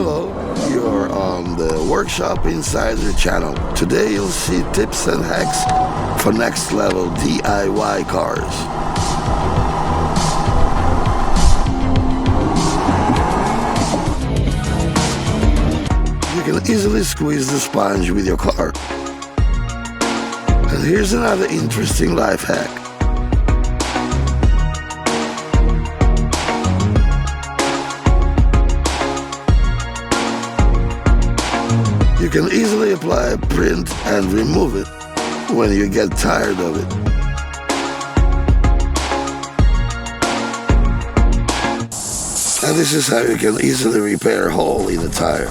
Hello, you're on the Workshop Insider channel. Today you'll see tips and hacks for next level DIY cars. You can easily squeeze the sponge with your car. And here's another interesting life hack. You can easily apply a print and remove it when you get tired of it. And this is how you can easily repair a hole in a tire.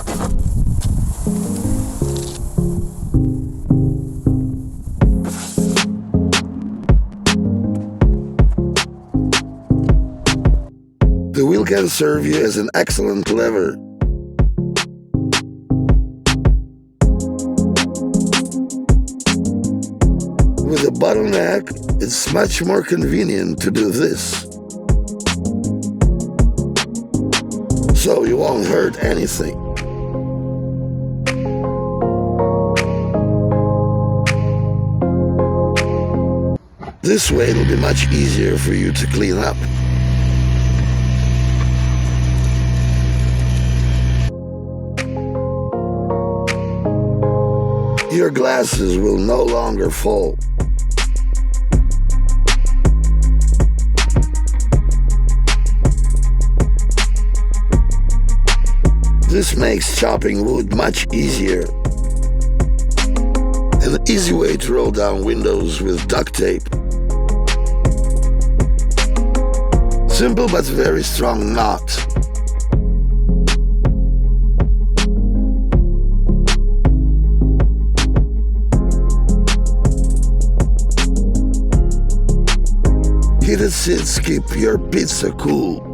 The wheel can serve you as an excellent lever. With a bottleneck, it's much more convenient to do this. So you won't hurt anything. This way it'll be much easier for you to clean up. Your glasses will no longer fall. This makes chopping wood much easier. An easy way to roll down windows with duct tape. Simple but very strong knot. Heated seats keep your pizza cool.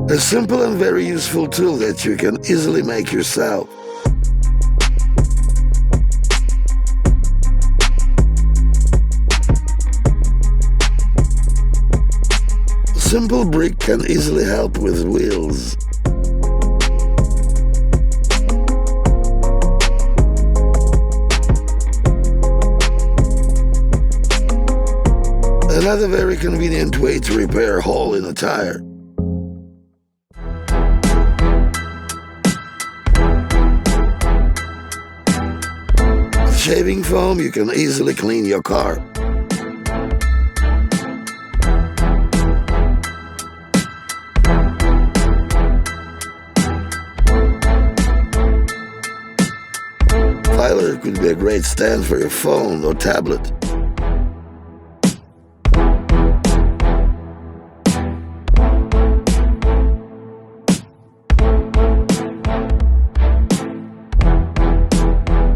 A simple and very useful tool that you can easily make yourself. A simple brick can easily help with wheels. Another very convenient way to repair a hole in a tire. With shaving foam, you can easily clean your car. Filer could be a great stand for your phone or tablet.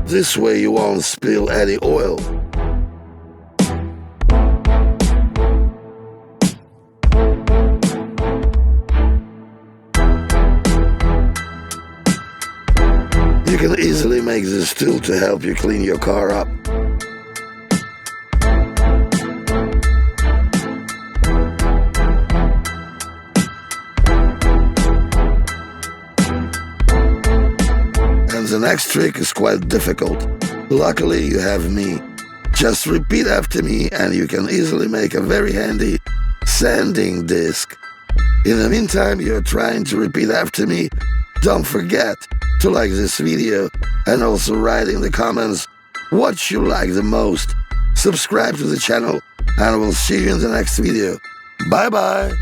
This way you won't spill any oil. You can easily make this tool to help you clean your car up. The next trick is quite difficult. Luckily, you have me. Just repeat after me and you can easily make a very handy sanding disc. In the meantime, you're trying to repeat after me. Don't forget to like this video and also write in the comments what you like the most. Subscribe to the channel and we'll see you in the next video. Bye bye.